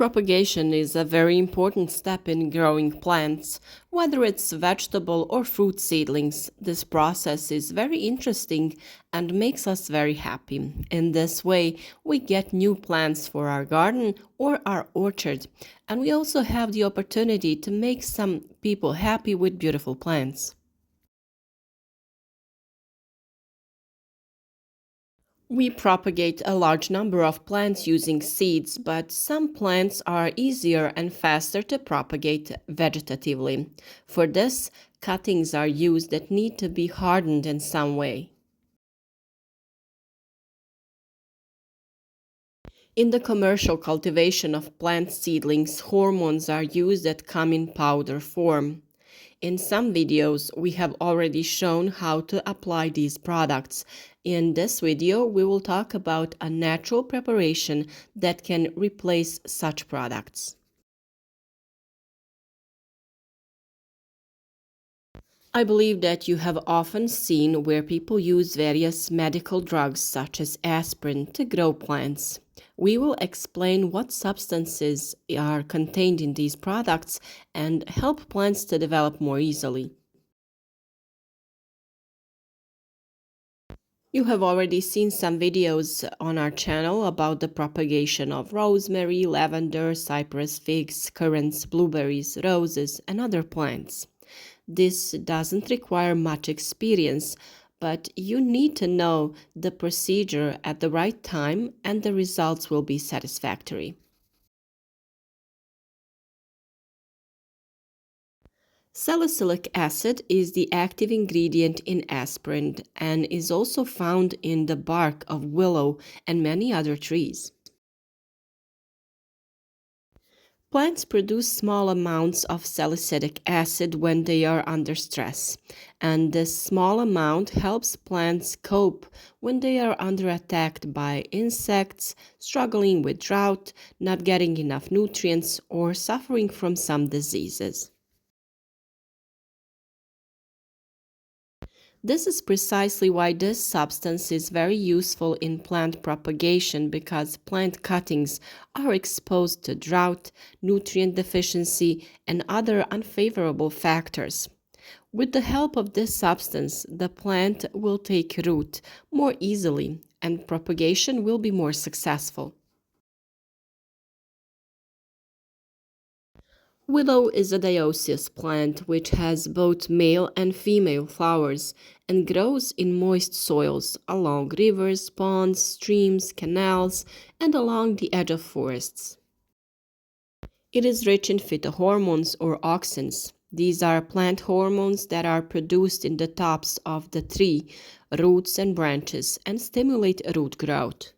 Propagation is a very important step in growing plants, whether it's vegetable or fruit seedlings. This process is very interesting and makes us very happy. In this way, we get new plants for our garden or our orchard, and we also have the opportunity to make some people happy with beautiful plants. We propagate a large number of plants using seeds, but some plants are easier and faster to propagate vegetatively. For this, cuttings are used that need to be hardened in some way. In the commercial cultivation of plant seedlings, hormones are used that come in powder form. In some videos, we have already shown how to apply these products. In this video, we will talk about a natural preparation that can replace such products. I believe that you have often seen where people use various medical drugs such as aspirin to grow plants. We will explain what substances are contained in these products and help plants to develop more easily. You have already seen some videos on our channel about the propagation of rosemary, lavender, cypress, figs, currants, blueberries, roses, and other plants. This doesn't require much experience, but you need to know the procedure at the right time and the results will be satisfactory. Salicylic acid is the active ingredient in aspirin and is also found in the bark of willow and many other trees. Plants produce small amounts of salicylic acid when they are under stress, and this small amount helps plants cope when they are under attack by insects, struggling with drought, not getting enough nutrients, or suffering from some diseases. This is precisely why this substance is very useful in plant propagation because plant cuttings are exposed to drought, nutrient deficiency, and other unfavorable factors. With the help of this substance, the plant will take root more easily and propagation will be more successful. Willow is a dioecious plant which has both male and female flowers and grows in moist soils along rivers, ponds, streams, canals, and along the edge of forests. It is rich in phytohormones or auxins. These are plant hormones that are produced in the tops of the tree, roots, and branches and stimulate root growth.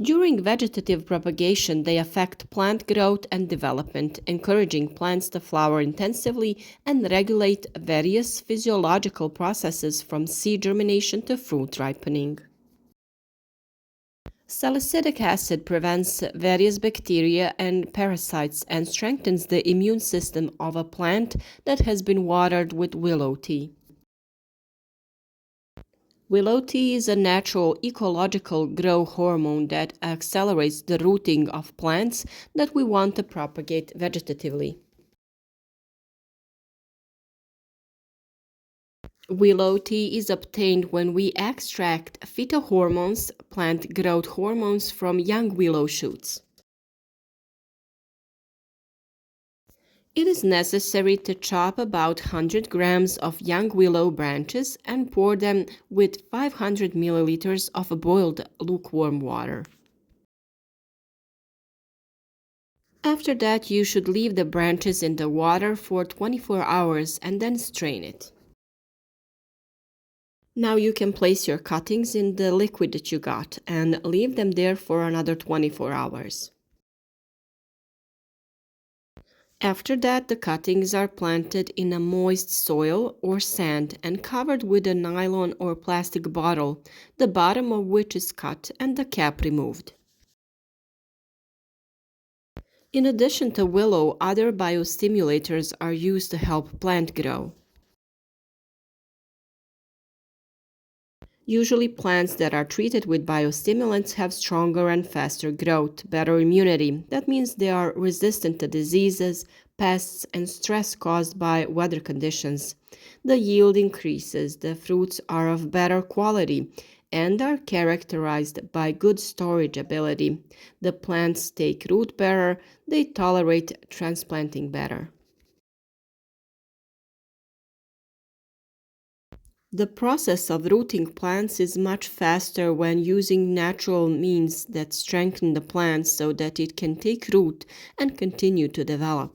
During vegetative propagation, they affect plant growth and development, encouraging plants to flower intensively and regulate various physiological processes from seed germination to fruit ripening. Salicylic acid prevents various bacteria and parasites and strengthens the immune system of a plant that has been watered with willow tea. Willow tea is a natural ecological growth hormone that accelerates the rooting of plants that we want to propagate vegetatively. Willow tea is obtained when we extract phytohormones, plant growth hormones, from young willow shoots. It is necessary to chop about 100 grams of young willow branches and pour them with 500 milliliters of boiled lukewarm water. After that, you should leave the branches in the water for 24 hours and then strain it. Now you can place your cuttings in the liquid that you got and leave them there for another 24 hours. After that, the cuttings are planted in a moist soil or sand and covered with a nylon or plastic bottle, the bottom of which is cut and the cap removed. In addition to willow, other biostimulators are used to help plant grow. Usually, plants that are treated with biostimulants have stronger and faster growth, better immunity. That means they are resistant to diseases, pests, and stress caused by weather conditions. The yield increases, the fruits are of better quality, and are characterized by good storage ability. The plants take root better, they tolerate transplanting better. The process of rooting plants is much faster when using natural means that strengthen the plant so that it can take root and continue to develop.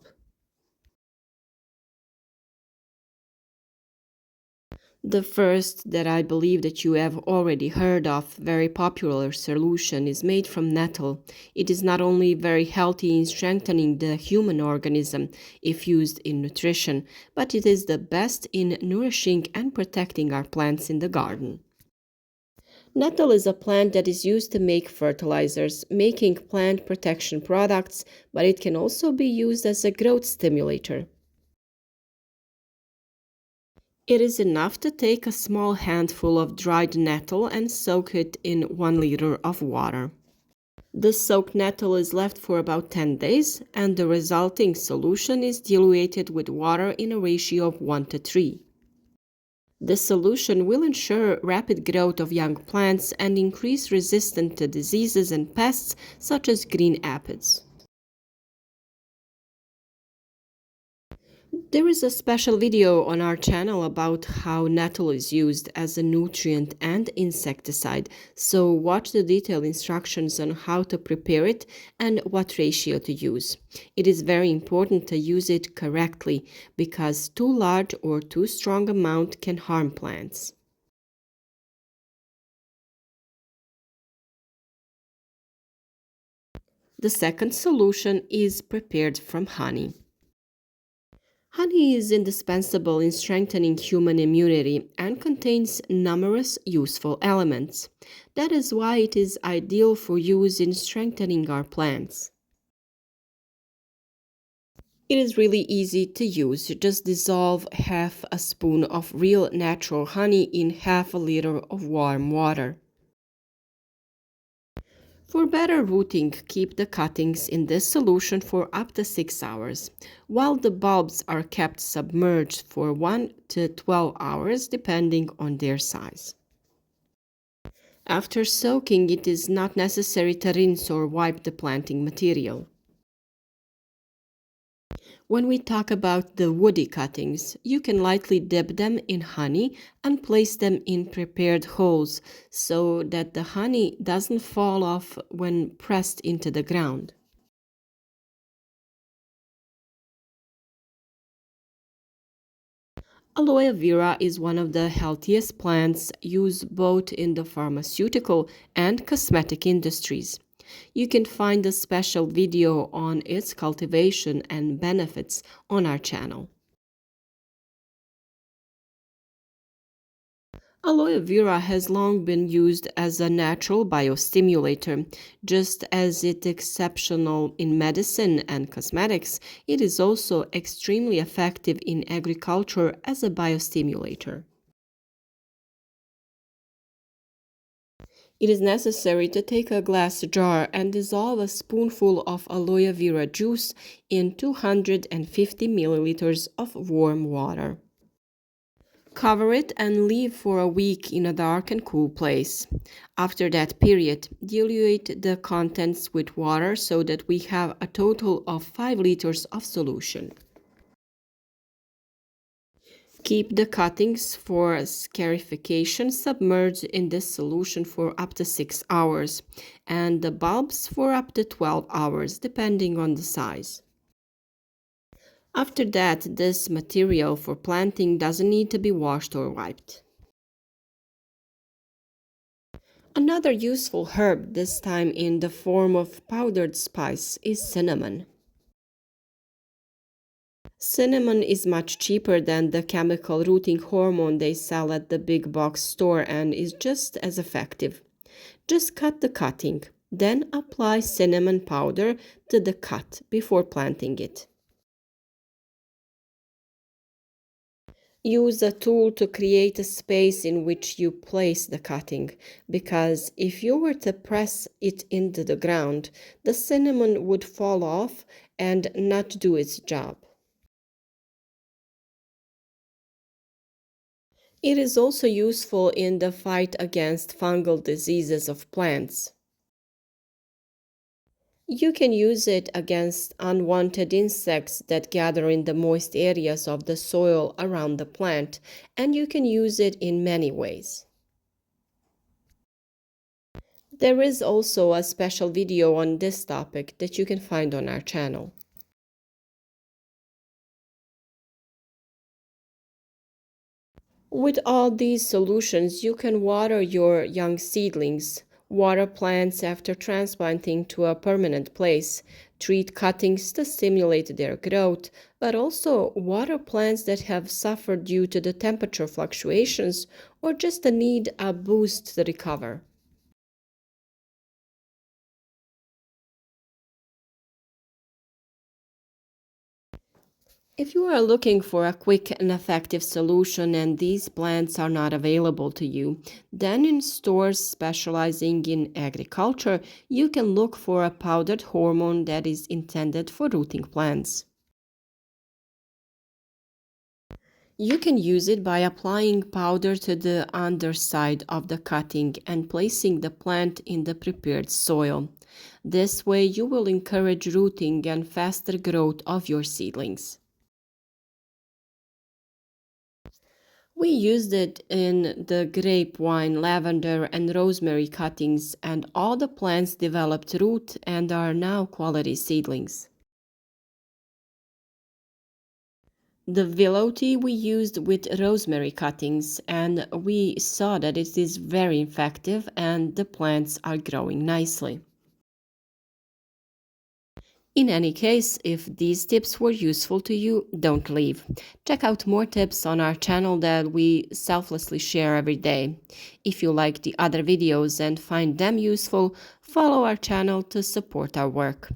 The first that I believe that you have already heard of, very popular solution is made from nettle. It is not only very healthy in strengthening the human organism if used in nutrition, but it is the best in nourishing and protecting our plants in the garden. Nettle is a plant that is used to make fertilizers, making plant protection products, but it can also be used as a growth stimulator. It is enough to take a small handful of dried nettle and soak it in 1 liter of water. The soaked nettle is left for about 10 days, and the resulting solution is diluted with water in a ratio of 1 to 3. This solution will ensure rapid growth of young plants and increase resistance to diseases and pests such as green aphids. There is a special video on our channel about how nettle is used as a nutrient and insecticide, so watch the detailed instructions on how to prepare it and what ratio to use. It is very important to use it correctly because too large or too strong amount can harm plants. The second solution is prepared from honey. Honey is indispensable in strengthening human immunity and contains numerous useful elements. That is why it is ideal for use in strengthening our plants. It is really easy to use. You just dissolve half a spoon of real natural honey in half a liter of warm water. For better rooting, keep the cuttings in this solution for up to 6 hours, while the bulbs are kept submerged for 1 to 12 hours depending on their size. After soaking, it is not necessary to rinse or wipe the planting material. When we talk about the woody cuttings, you can lightly dip them in honey and place them in prepared holes so that the honey doesn't fall off when pressed into the ground. Aloe vera is one of the healthiest plants used both in the pharmaceutical and cosmetic industries. You can find a special video on its cultivation and benefits on our channel. Aloe vera has long been used as a natural biostimulator. Just as it's exceptional in medicine and cosmetics, it is also extremely effective in agriculture as a biostimulator. It is necessary to take a glass jar and dissolve a spoonful of aloe vera juice in 250 milliliters of warm water. Cover it and leave for a week in a dark and cool place. After that period, dilute the contents with water so that we have a total of 5 liters of solution. Keep the cuttings for scarification submerged in this solution for up to 6 hours, and the bulbs for up to 12 hours, depending on the size. After that, this material for planting doesn't need to be washed or wiped. Another useful herb, this time in the form of powdered spice, is cinnamon. Cinnamon is much cheaper than the chemical rooting hormone they sell at the big box store and is just as effective. Just cut the cutting, then apply cinnamon powder to the cut before planting it. Use a tool to create a space in which you place the cutting, because if you were to press it into the ground, the cinnamon would fall off and not do its job. It is also useful in the fight against fungal diseases of plants. You can use it against unwanted insects that gather in the moist areas of the soil around the plant, and you can use it in many ways. There is also a special video on this topic that you can find on our channel. With all these solutions, you can water your young seedlings, water plants after transplanting to a permanent place, treat cuttings to stimulate their growth, but also water plants that have suffered due to the temperature fluctuations or just need a boost to recover. If you are looking for a quick and effective solution and these plants are not available to you, then in stores specializing in agriculture, you can look for a powdered hormone that is intended for rooting plants. You can use it by applying powder to the underside of the cutting and placing the plant in the prepared soil. This way, you will encourage rooting and faster growth of your seedlings. We used it in the grape wine, lavender, and rosemary cuttings, and all the plants developed root and are now quality seedlings. The willow tea we used with rosemary cuttings, and we saw that it is very effective and the plants are growing nicely. In any case, if these tips were useful to you, don't leave. Check out more tips on our channel that we selflessly share every day. If you like the other videos and find them useful, follow our channel to support our work.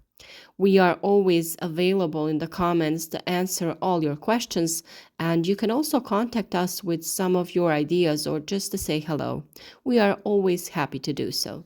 We are always available in the comments to answer all your questions, and you can also contact us with some of your ideas or just to say hello. We are always happy to do so.